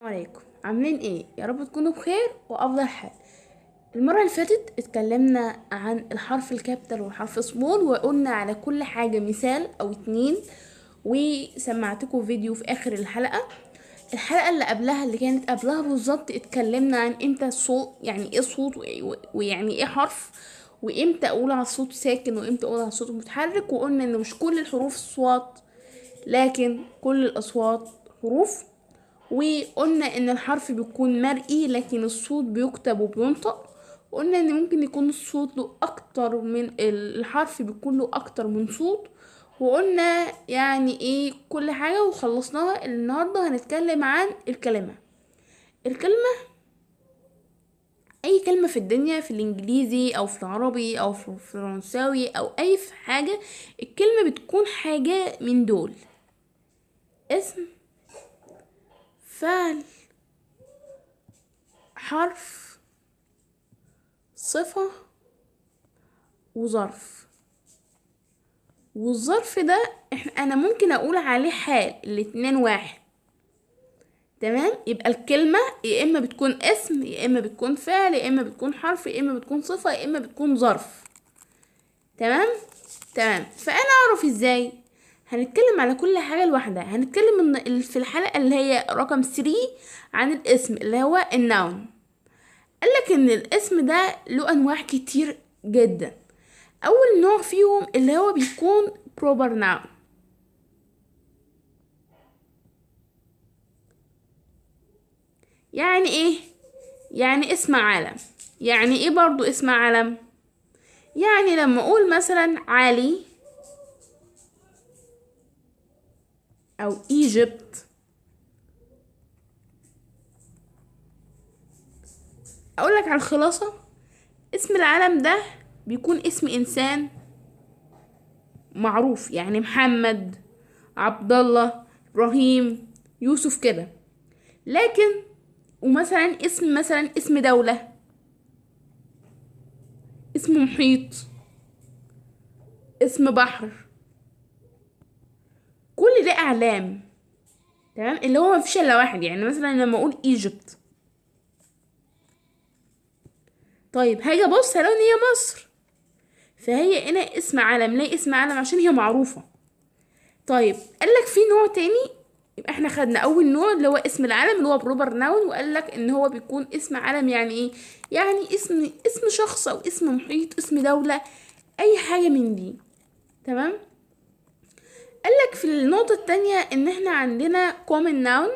عليكم، عاملين ايه؟ يا رب تكونوا بخير وافضل حال. المره اللي فاتت اتكلمنا عن الحرف الكابيتال والحرف سمول، وقلنا على كل حاجه مثال او اتنين، وسمعتكم فيديو في اخر الحلقه اللي قبلها اللي كانت قبلها بالظبط اتكلمنا عن امتى الصوت، يعني ايه صوت ويعني ايه حرف، وامتى اقول على الصوت ساكن وامتى اقول على الصوت متحرك. وقلنا ان مش كل الحروف صوت، لكن كل الاصوات حروف. وقلنا ان الحرف بيكون مرئي لكن الصوت بيكتب وبينطق. قلنا ان ممكن يكون الصوت له اكتر من الحرف بيكون له اكتر من صوت. وقلنا يعني ايه كل حاجة وخلصناها. النهاردة هنتكلم عن الكلمة. اي كلمة في الدنيا، في الانجليزي او في العربي او في الفرنساوي او اي في حاجة، الكلمة بتكون حاجة من دول: اسم، فعل، حرف، صفة، وظرف. والظرف ده انا ممكن اقول عليه حال، الاتنين واحد. تمام، يبقى الكلمة يا اما بتكون اسم، يا اما بتكون فعل، يا اما بتكون حرف، يا اما بتكون صفة، يا اما بتكون ظرف. تمام. تمام، فانا اعرف ازاي؟ هنتكلم على كل حاجة لوحدها. هنتكلم في الحلقة اللي هي رقم 3 عن الاسم اللي هو النون. قالك ان الاسم ده له انواع كتير جدا. اول نوع فيهم اللي هو بيكون proper noun. يعني ايه؟ يعني اسم علم. يعني ايه برضو اسم علم؟ يعني لما اقول مثلا علي او ايجيبت، اقولك على الخلاصة: اسم العلم ده بيكون اسم انسان معروف، يعني محمد، عبد الله، ابراهيم، يوسف كده. لكن ومثلا اسم دولة، اسم محيط، اسم بحر، كل ده اعلام. تمام، اللي هو مفيش الا واحد. يعني مثلا لما اقول ايجيبت، طيب هاجي ابص هلاقي ان هي مصر، فهي هنا اسم علم. ليه اسم علم؟ عشان هي معروفة. طيب قالك في نوع تاني. يبقى احنا خدنا اول نوع اللي هو اسم العلم اللي هو بروبر ناون، وقالك ان هو بيكون اسم علم. يعني ايه؟ يعني اسم شخص او اسم محيط، اسم دولة، اي حاجة من دي. تمام. قالك في النقطة التانية ان احنا عندنا common noun.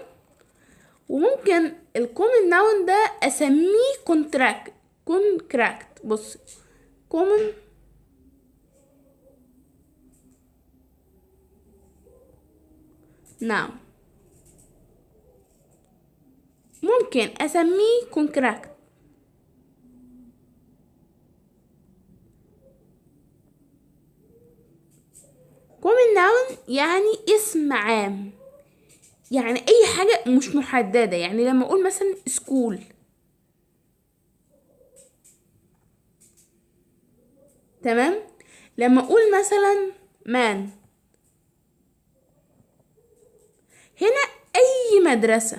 وممكن الكومن ناون ده اسميه كونتراكت. بص، كومن ناون ممكن اسميه كونتراكت. كومن ناون يعني اسم عام، يعني اي حاجة مش محددة. يعني لما اقول مثلا سكول، تمام. لما اقول مثلا مان، هنا اي مدرسة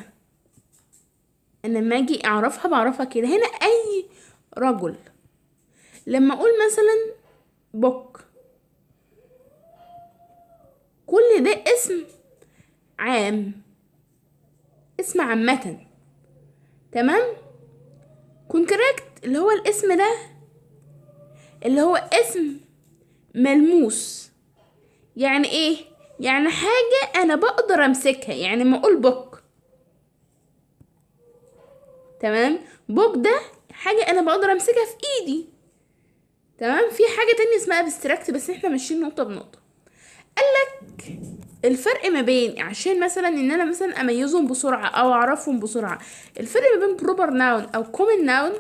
انا لما اجي اعرفها بعرفها كده. هنا اي رجل. لما اقول مثلا بوك، كل ده اسم عام، اسم عامة. تمام. كونتراكت اللي هو الاسم ده اللي هو اسم ملموس. يعني ايه؟ يعني حاجة انا بقدر امسكها. يعني ما اقول بوك، تمام، بوك ده حاجة انا بقدر امسكها في ايدي. تمام. في حاجة تانية اسمها ابستراكت، بس احنا ماشيين نقطة بنقطة. قالك الفرق ما بين، عشان مثلا ان انا مثلا اميزهم بسرعة او اعرفهم بسرعة، الفرق ما بين بروبر ناون او كومن ناون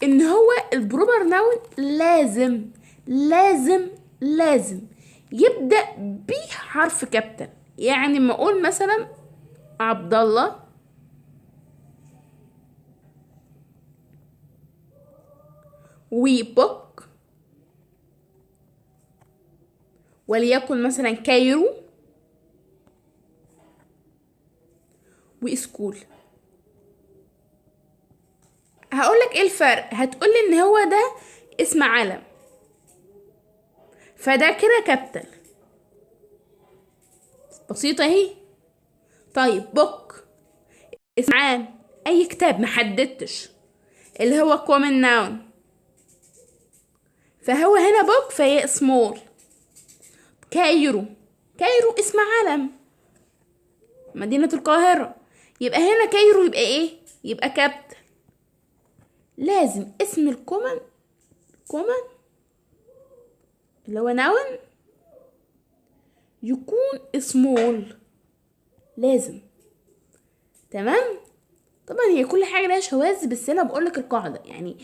ان هو البروبر ناون لازم لازم يبدأ بحرف كابيتال. يعني ما اقول مثلا عبد الله، وبوك، وليكن مثلا كايرو، وسكول. هقولك ايه الفرق، هتقولي ان هو ده اسم علم، فده كده كابيتال. بسيطة اهي. طيب بوك اسم عام، اي كتاب محددتش، اللي هو common noun، فهو هنا بوك فهي سمول. كايرو، كايرو اسم علم، مدينة القاهرة، يبقى هنا كايرو يبقى ايه؟ يبقى كابيتال. لازم اسم الكومن، كومن اللي هو نون، يكون سمول، لازم. تمام. طبعا هي كل حاجه لها شواذ، بس انا بقولك القاعده يعني.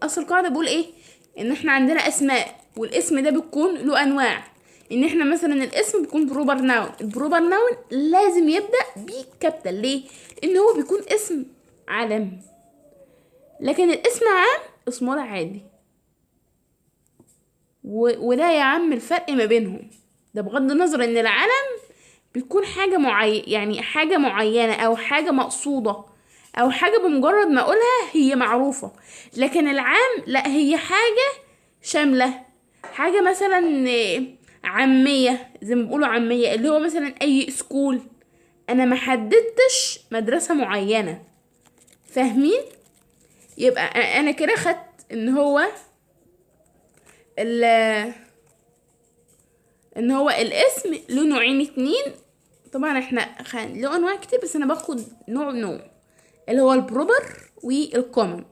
اصل القاعده بيقول ايه؟ ان احنا عندنا اسماء، والاسم ده بيكون له انواع. ان احنا مثلا الاسم بيكون بروبر ناون، البروبر ناون لازم يبدا بكابيتال. ليه؟ لان هو بيكون اسم علم، لكن الاسم عام اسمه عادي. وده يا عم الفرق ما بينهم، ده بغض النظر ان العلم بتكون حاجة يعني حاجة معينة او حاجة مقصودة، او حاجة بمجرد ما اقولها هي معروفة. لكن العام لا، هي حاجة شاملة، حاجة مثلا عامية، زي ما بيقولوا عامية، اللي هو مثلا اي سكول، انا ما حددتش مدرسة معينة. فاهمين؟ يبقى انا كده خدت ان هو ال ان هو الاسم له نوعين اتنين. طبعا احنا له انواع كتير، بس انا باخد نوع اللي هو البروبر والكومن.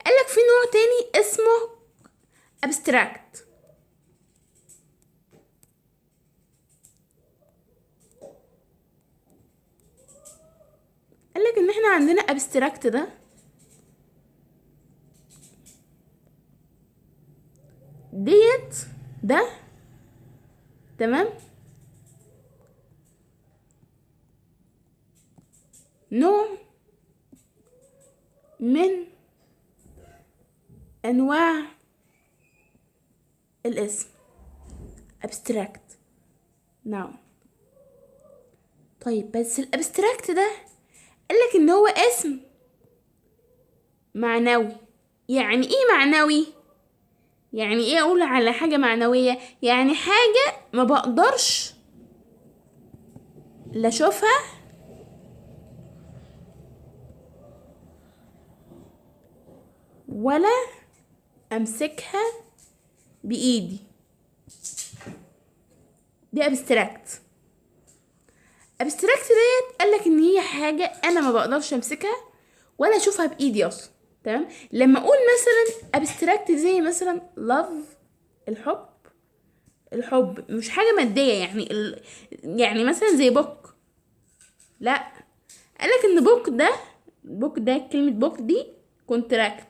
قالك في نوع تاني اسمه ابستراكت. قالك ان احنا عندنا ابستراكت ده تمام، نوع من انواع الاسم، abstract noun. طيب بس الابستراكت ده قالك ان هو اسم معنوي. يعني ايه معنوي؟ يعني ايه اقول على حاجة معنوية؟ يعني حاجة ما بقدرش لا اشوفها ولا امسكها بايدي، دي ابستراكت. ابستراكت ديت قالك ان هي حاجة انا ما بقدرش امسكها ولا اشوفها بايدي اصلا. تمام. لما اقول مثلا ابستراكت زي مثلا love، الحب، الحب مش حاجة مادية يعني يعني مثلا زي بوك، لا. قالك ان بوك ده كلمة بوك دي كونتراكت.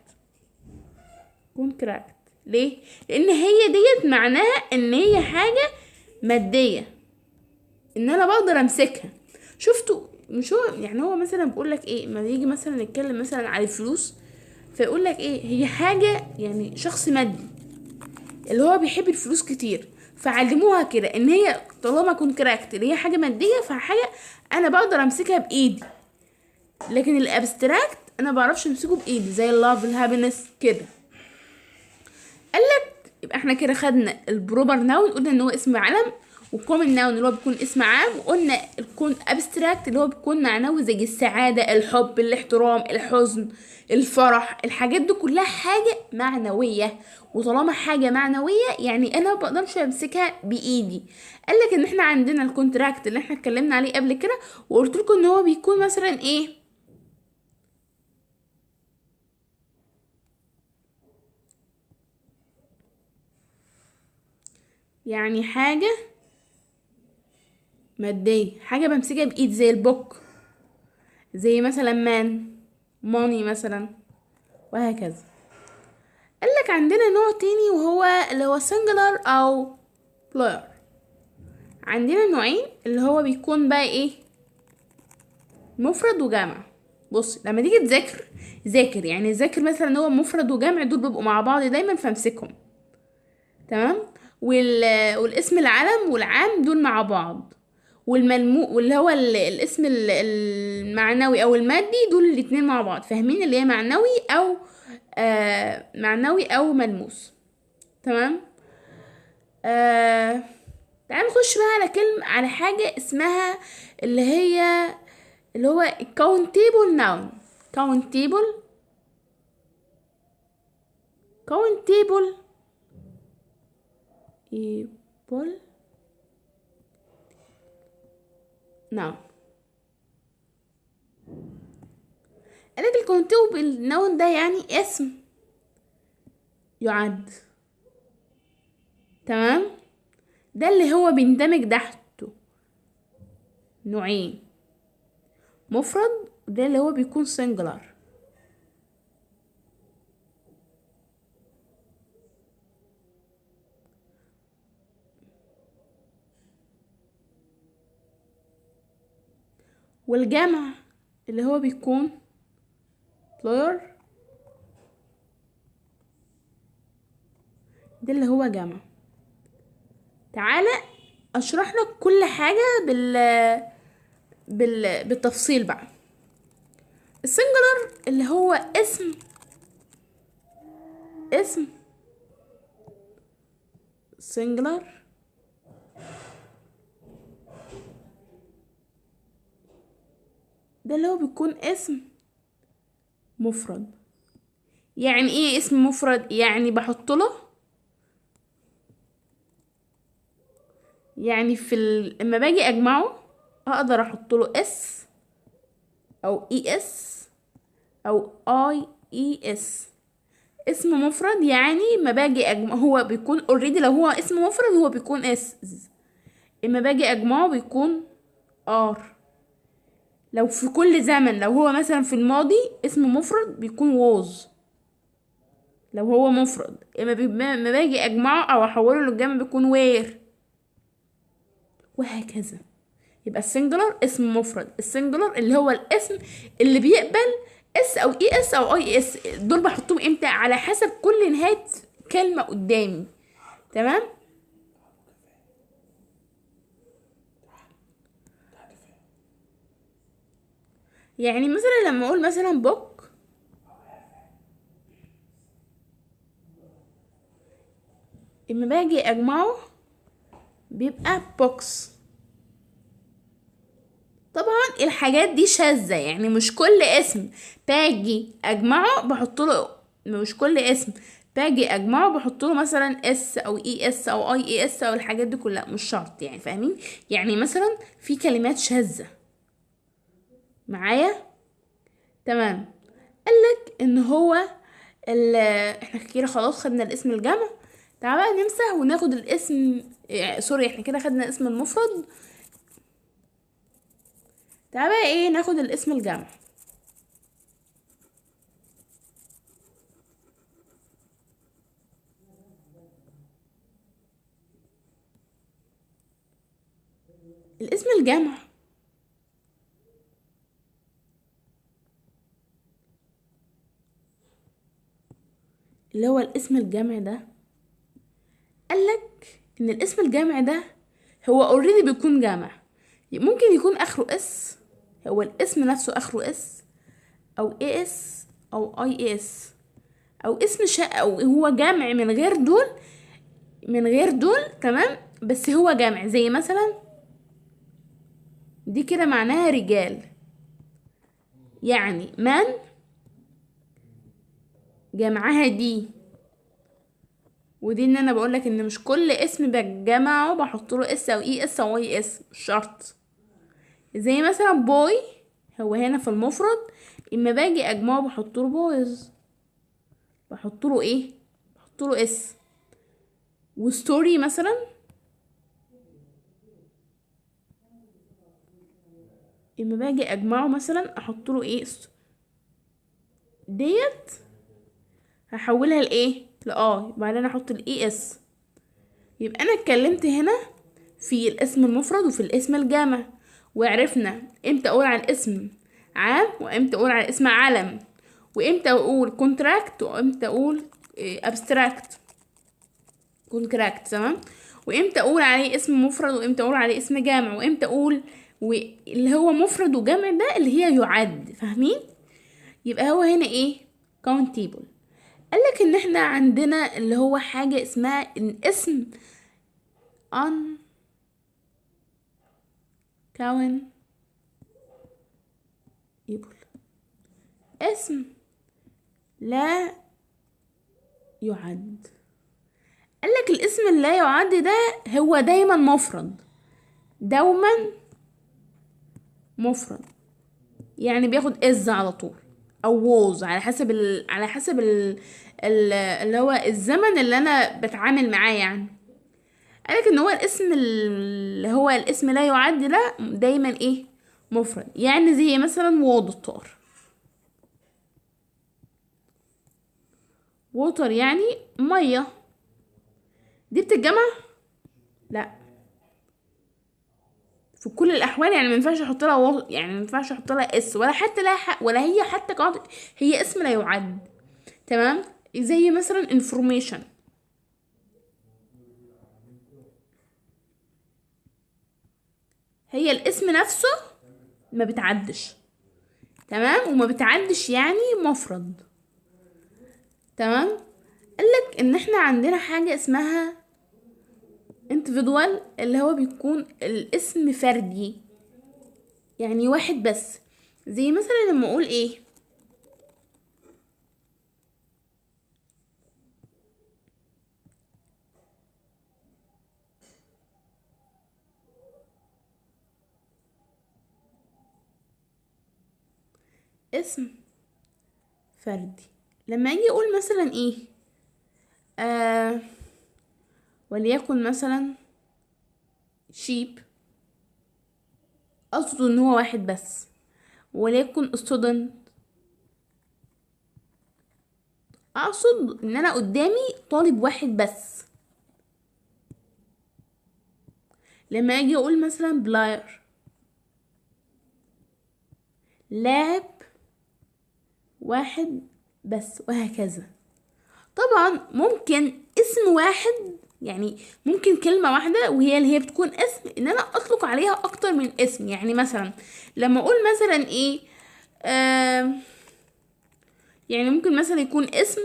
كونتراكت ليه؟ لان هي ديت معناها ان هي حاجة مادية، ان انا بقدر امسكها. شفتوا؟ مش هو يعني هو مثلا بيقول لك ايه، ما يجي مثلا نتكلم مثلا على الفلوس، فيقول لك ايه، هي حاجة يعني شخص مادي اللي هو بيحب الفلوس كتير، فعلموها كده ان هي طالما كونتراكت اللي هي حاجة مادية، فحاجة انا بقدر امسكها بايدي. لكن الابستراكت انا بعرفش امسكه بايدي، زي اللاف، الهابينس كده. قالك يبقى احنا كده خدنا البروبر ناون، قلنا ان هو اسم علم، والكومن ناون اللي هو بيكون اسم عام، وقلنا الكون ابستراكت اللي هو بيكون معنوي زي السعادة، الحب، الاحترام، الحزن، الفرح. الحاجات دي كلها حاجة معنوية، وطالما حاجة معنوية يعني انا مبقدرش امسكها بايدي. قالك ان احنا عندنا الكونتراكت اللي احنا اتكلمنا عليه قبل كده، وقلت لكم ان هو بيكون مثلا ايه، يعني حاجة مادية، حاجة بمسكها بإيد زي البوك، زي مثلا ماني مثلا، وهكذا. قالك عندنا نوع تاني وهو اللي هو singular أو plural. عندنا نوعين اللي هو بيكون بقى ايه، مفرد وجمع. بص لما تيجي ذاكر يعني ذاكر مثلا هو مفرد وجمع دول بيبقوا مع بعض دايما، فامسكهم. تمام. والاسم العلم والعام دول مع بعض، واللي هو الاسم المعنوي او المادي، دول الاتنين مع بعض، فاهمين؟ اللي هي معنوي او معنوي او ملموس. تمام. آه تعال نخش بقى على على حاجة اسمها اللي هي اللي هو countable noun. countable countable able noun. قالك الكونتيبل نون ده يعني اسم يعد. تمام. ده اللي هو بيندمج تحته نوعين، مفرد، وده اللي هو بيكون singular. والجمع اللي هو بيكون plural، ده اللي هو جمع. تعالى اشرح لك كل حاجة بالتفصيل بقى. السنجلر اللي هو اسم singular، ده اللي هو بيكون اسم مفرد. يعني ايه اسم مفرد؟ يعني بحط له، يعني اما باجي اجمعه اقدر احط له اس او اي اس او اي اي اس. اسم مفرد يعني ما باجي اجمع هو بيكون اوريدي، لو هو اسم مفرد هو بيكون اس، اما باجي اجمعه بيكون ار. لو في كل زمن، لو هو مثلا في الماضي اسم مفرد بيكون ووز لو هو مفرد، اما باجي اجمعه او احوله للجمع بيكون وير، وهكذا. يبقى السنجلر اسم مفرد. السنجلر اللي هو الاسم اللي بيقبل اس او اي اس او اي اس. دول بحطهم امتى؟ على حسب كل نهاية كلمة قدامي. تمام. يعني مثلا لما اقول مثلا بوك، اما باجي اجمعه بيبقى بوكس. طبعا الحاجات دي شاذة، يعني مش كل اسم باجي اجمعه بحط له، مش كل اسم باجي اجمعه بحط له مثلا اس او اي اس او اي اي اس او الحاجات دي كلها، مش شرط يعني، فاهمين؟ يعني مثلا في كلمات شاذة معايا. تمام. قالك ان هو احنا كده خلاص خدنا الاسم الجمع. تعال بقى نمسح وناخد الاسم، سوري، احنا كده خدنا الاسم المفرد. تعال بقى ايه ناخد الاسم الجمع. الاسم الجمع اللي هو الاسم الجمع ده، قالك ان الاسم الجمع ده هو اوريدي بيكون جمع. ممكن يكون اخره اس، هو الاسم نفسه اخره اس او اي اس او اي اي اس، او اسم او هو جمع من غير دول. تمام. بس هو جمع، زي مثلا دي كده معناها رجال، يعني من جمعها دي. ودي ان انا بقولك ان مش كل اسم بجمعه بحط له اس او اي اس او اي اس، مش شرط. زي مثلا بوي، هو هنا في المفرد، اما باجي اجمعه بحط له بويز، بحط له ايه؟ بحط له اس. وستوري مثلا اما باجي اجمعه مثلا احط له ايه؟ ديت هحولها لايه؟ لاي، بعدين احط الاي اس. يبقى انا اتكلمت هنا في الاسم المفرد وفي الاسم الجمع، وعرفنا امتى اقول على الاسم عام وامتى اقول على الاسم علم، وامتى اقول كونتراكت وامتى اقول ابستراكت كونتراكت. تمام. وامتى اقول عليه اسم مفرد وامتى اقول عليه اسم جامع وامتى اقول اللي هو مفرد وجمع ده اللي هي يعد، فاهمين؟ يبقى هو هنا ايه؟ countable. قالك ان احنا عندنا اللي هو حاجة اسمها الاسم uncountable. اسم لا يعد. قالك الاسم اللي لا يعد ده هو دايما مفرد، دوما مفرد، يعني بياخد از على طول او ووز على حسب اللي هو الزمن اللي انا بتعامل معاه يعني. قالك ان هو الاسم اللي هو الاسم لا يعد ده دايما ايه؟ مفرد. يعني زي مثلا ووتر. ووتر يعني ميه، دي بتتجمع؟ لا، في كل الاحوال. يعني ما ينفعش احط لها يعني ما ينفعش احط لها اس ولا حتى لها حق ولا هي حتى قاعدة، هي اسم لا يعد. تمام. زي مثلا information، هي الاسم نفسه ما بتعدش. تمام. وما بتعدش يعني مفرد. تمام. قالك ان احنا عندنا حاجة اسمها individual، اللي هو بيكون الاسم فردي، يعني واحد بس. زي مثلا لما اقول ايه؟ اسم فردي. لما اجي اقول مثلا ايه؟ آه وليكن مثلا sheep، اقصد ان هو واحد بس. وليكن student، اقصد ان انا قدامي طالب واحد بس. لما اجي اقول مثلا player، لاعب واحد بس، وهكذا. طبعا ممكن اسم واحد، يعني ممكن كلمة واحدة وهي اللي هي بتكون اسم، ان انا اطلق عليها اكتر من اسم. يعني مثلا لما اقول مثلا ايه؟ آه يعني ممكن مثلا يكون اسم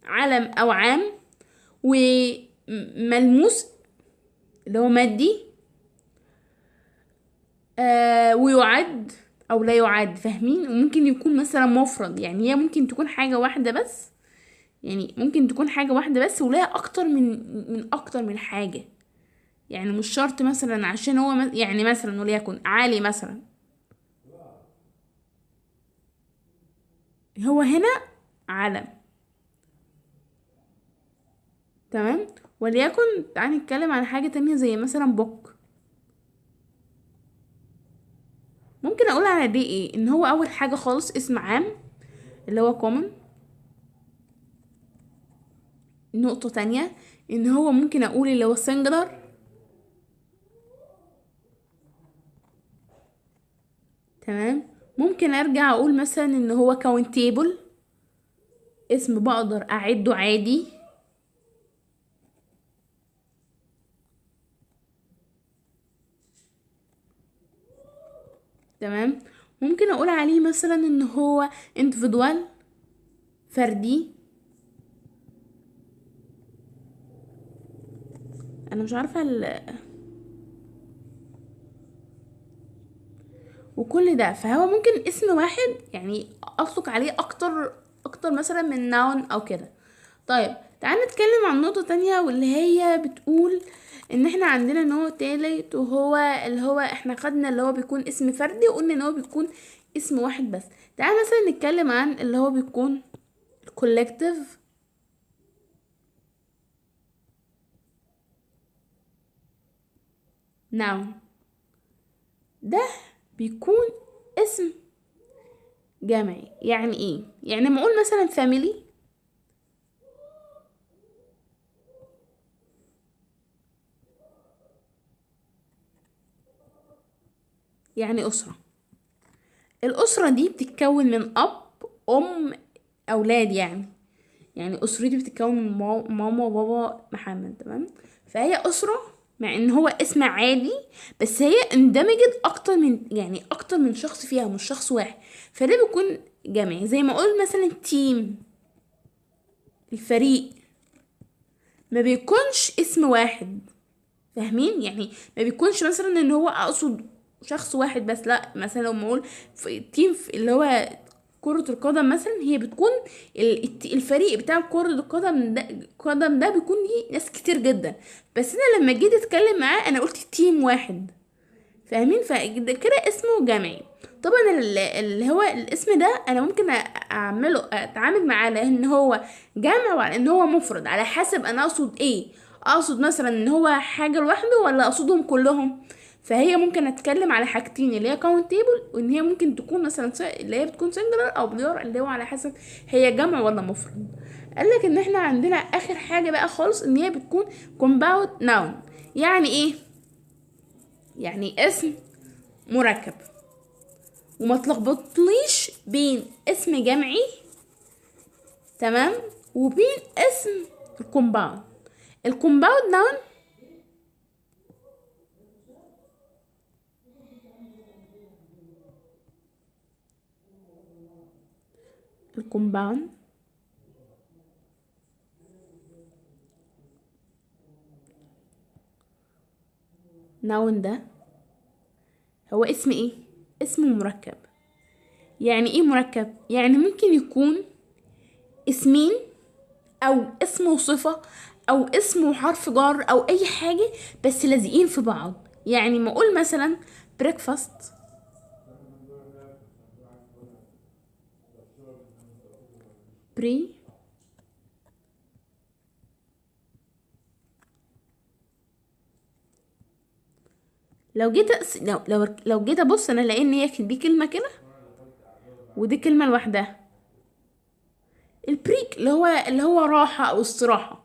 علم او عام وملموس اللي هو مادي، ويعد او لا يعد، فاهمين؟ وممكن يكون مثلا مفرد، يعني هي ممكن تكون حاجة واحدة بس. يعني ممكن تكون حاجة واحدة بس ولها اكتر من اكتر من حاجة. يعني مش شرط مثلا عشان هو يعني مثلا وليكن عالي مثلا، هو هنا علم. تمام. وليكن تعالى نتكلم عن حاجة تانية زي مثلا بوك. ممكن اقول على دي ايه؟ ان هو اول حاجة خالص اسم عام اللي هو common. نقطة تانية ان هو ممكن اقول اللي هو singular. تمام. ممكن ارجع اقول مثلا ان هو countable، اسم بقدر اعده عادي. تمام. ممكن اقول عليه مثلا ان هو individual، فردي. انا مش عارفة وكل ده. فهو ممكن اسم واحد يعني اطلق عليه اكتر مثلا من noun او كده. طيب تعال نتكلم عن نقطة تانية، واللي هي بتقول ان احنا عندنا نوع تالت، وهو اللي هو احنا خدنا اللي هو بيكون اسم فردي وقلنا ان هو بيكون اسم واحد بس. تعال مثلا نتكلم عن اللي هو بيكون collective noun. ده بيكون اسم جمعي. يعني ايه؟ يعني لما اقول مثلا family، يعني أسرة. الأسرة دي بتتكون من أب، أم، أولاد يعني. يعني اسرتي بتتكون من ماما وبابا محمد، تمام. فهي اسره، مع ان هو اسم عادي، بس هي اندمجت اكتر من، يعني اكتر من شخص فيها، مش شخص واحد. فده بيكون جمعي. زي ما اقول مثلا تيم، الفريق، ما بيكونش اسم واحد، فاهمين؟ يعني ما بيكونش مثلا ان هو اقصد شخص واحد بس، لا. مثلا لما اقول في تيم، في اللي هو كرة القدم مثلا، هي بتكون الفريق بتاع كرة القدم ده بيكون ليه ناس كتير جدا. بس انا لما جيت اتكلم معاه انا قلت تيم واحد، فاهمين؟ فده كده اسمه جمعي. طبعا اللي هو الاسم ده انا ممكن اعمله، اتعامل معاه لان هو جمع وعلى ان هو مفرد، على حسب انا اقصد ايه. اقصد مثلا ان هو حاجه لوحده ولا اقصدهم كلهم. فهي ممكن اتكلم على حاجتين، اللي هي كاونت تيبل، وان هي ممكن تكون مثلا اللي هي بتكون سنجلر او بليار، اللي هو على حسب هي جمع ولا مفرد. قالك ان احنا عندنا اخر حاجه بقى خالص، ان هي بتكون كومباوند ناون. يعني ايه؟ يعني اسم مركب. وما تلخبطليش بين اسم جمعي، تمام، وبين اسم الكومباوند. الكومباوند ناون، الكومباوند ناون ده هو اسم ايه؟ اسم مركب. يعني ايه مركب؟ يعني ممكن يكون اسمين، او اسم وصفة، او اسم وحرف جر، او اي حاجة بس لازقين في بعض. يعني ما اقول مثلا breakfast، بري، لو جيت ابص انا الاقي ان هي دي كلمة كده ودي كلمة لوحدها. البريك اللي هو راحة او استراحة.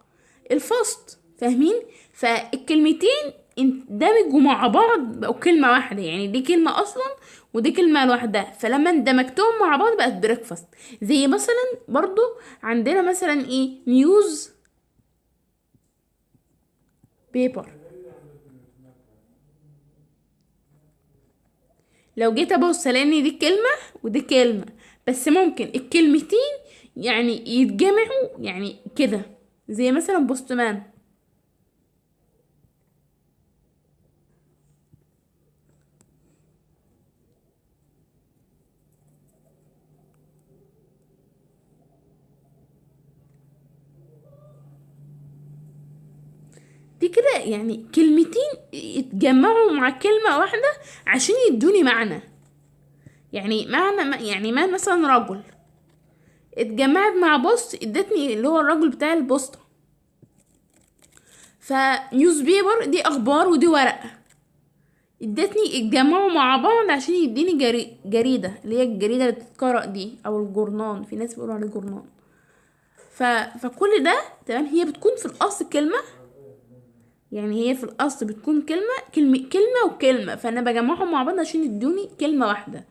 الفاست، فاهمين؟ فالكلمتين اندمجوا مع بعض بقوا كلمة واحدة. يعني دي كلمة اصلا ودي كلمة لوحدها، فلما اندمجتهم مع بعض بقت بريكفاست. زي مثلا برضو عندنا مثلا ايه؟ نيوز بيبر. لو جيت ابص الاقي ان دي كلمة ودي كلمة، بس ممكن الكلمتين يعني يتجمعوا يعني كده. زي مثلا بوستمان. دي كده يعني كلمتين اتجمعوا مع كلمة واحدة عشان يدوني معنى. يعني يعني ما مثلا رجل اتجمعت مع بوست ادتني اللي هو الرجل بتاع البوسطة. فنيوز بيبر دي اخبار ودي ورقة، ادتني اتجمعوا مع بعض عشان يديني جريدة، اللي هي الجريدة اللي بتتقرأ دي، او الجورنان، في ناس بيقولوا عليه جورنان. فكل ده تمام. هي بتكون في الاصل كلمة، يعني هي في الاصل بتكون كلمة وكلمة، فانا بجمعهم مع بعض عشان يدوني كلمة واحدة.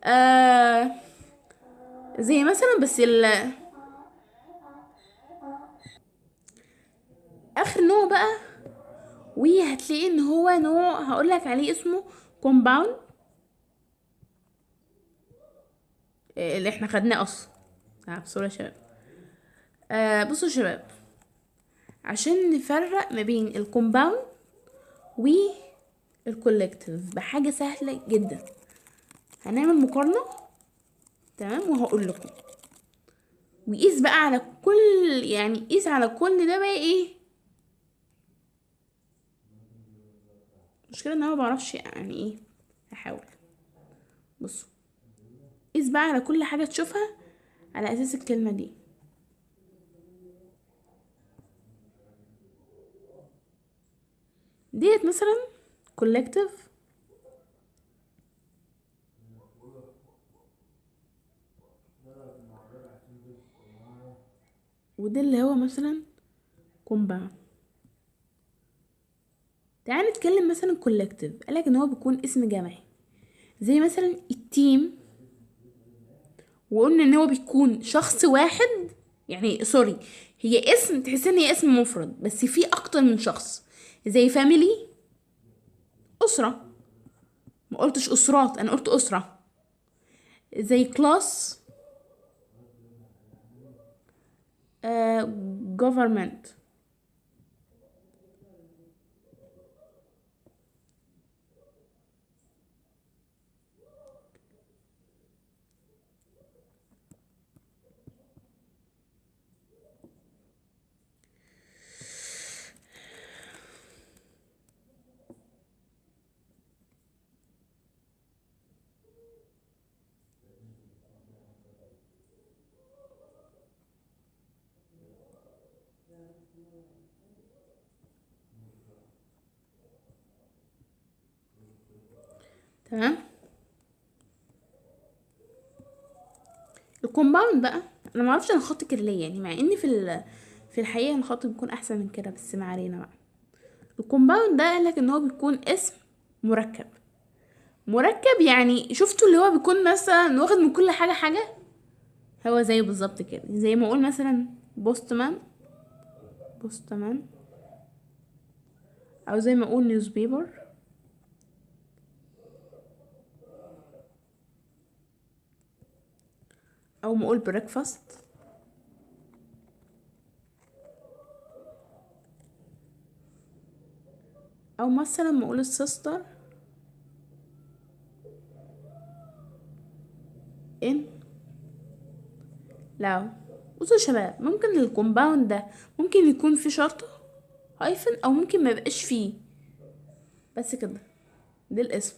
آه زي مثلا بس اخر نوع بقى، وهتلاقي ان هو نوع هقولك عليه اسمه كومباوند، اللي احنا خدناه اصلا. بصوا يا شباب، بصوا يا شباب، عشان نفرق ما بين الكومباوند والكولكتيف بحاجة سهلة جدا. هنعمل مقارنة، تمام، وهقول لكم. وقيس بقى على كل، يعني قيس على كل ده بقى ايه. المشكلة ان انا ما بعرفش يعني ايه. هحاول. بصوا، قيس بقى على كل حاجة تشوفها على اساس الكلمة دي. ديت مثلا collective، وده اللي هو مثلا compound. تعال نتكلم مثلا collective. قالك ان هو بيكون اسم جمعي، زي مثلا التيم، وقلنا ان هو بيكون شخص واحد، يعني سوري، هي اسم تحس ان هي اسم مفرد بس في اكتر من شخص، زي فاميلي، اسرة. ما قلتش اسرات، انا قلت اسرة. زي كلاس، government. تمام. الكومباوند بقى، انا ما اعرفش انا خطي كده ليه يعني، مع ان في الحقيقه الخط بيكون احسن من كده، بس ما علينا بقى. الكومباوند ده قالك ان هو بيكون اسم مركب. مركب يعني شفتوا اللي هو بيكون مثلا واخد من كل حاجه حاجه، هو زيه بالظبط كده. زي ما اقول مثلا بوستمان، بوستمان، او زي ما اقول نيوز بيبر، او ما اقول بريكفاست، او مثلا ما اقول السيستر ان لاو. بصوا يا شباب، ممكن الكومباوند ده ممكن يكون فيه شرطة هايفن، او ممكن ما يبقاش فيه، بس كده، ده الاسم.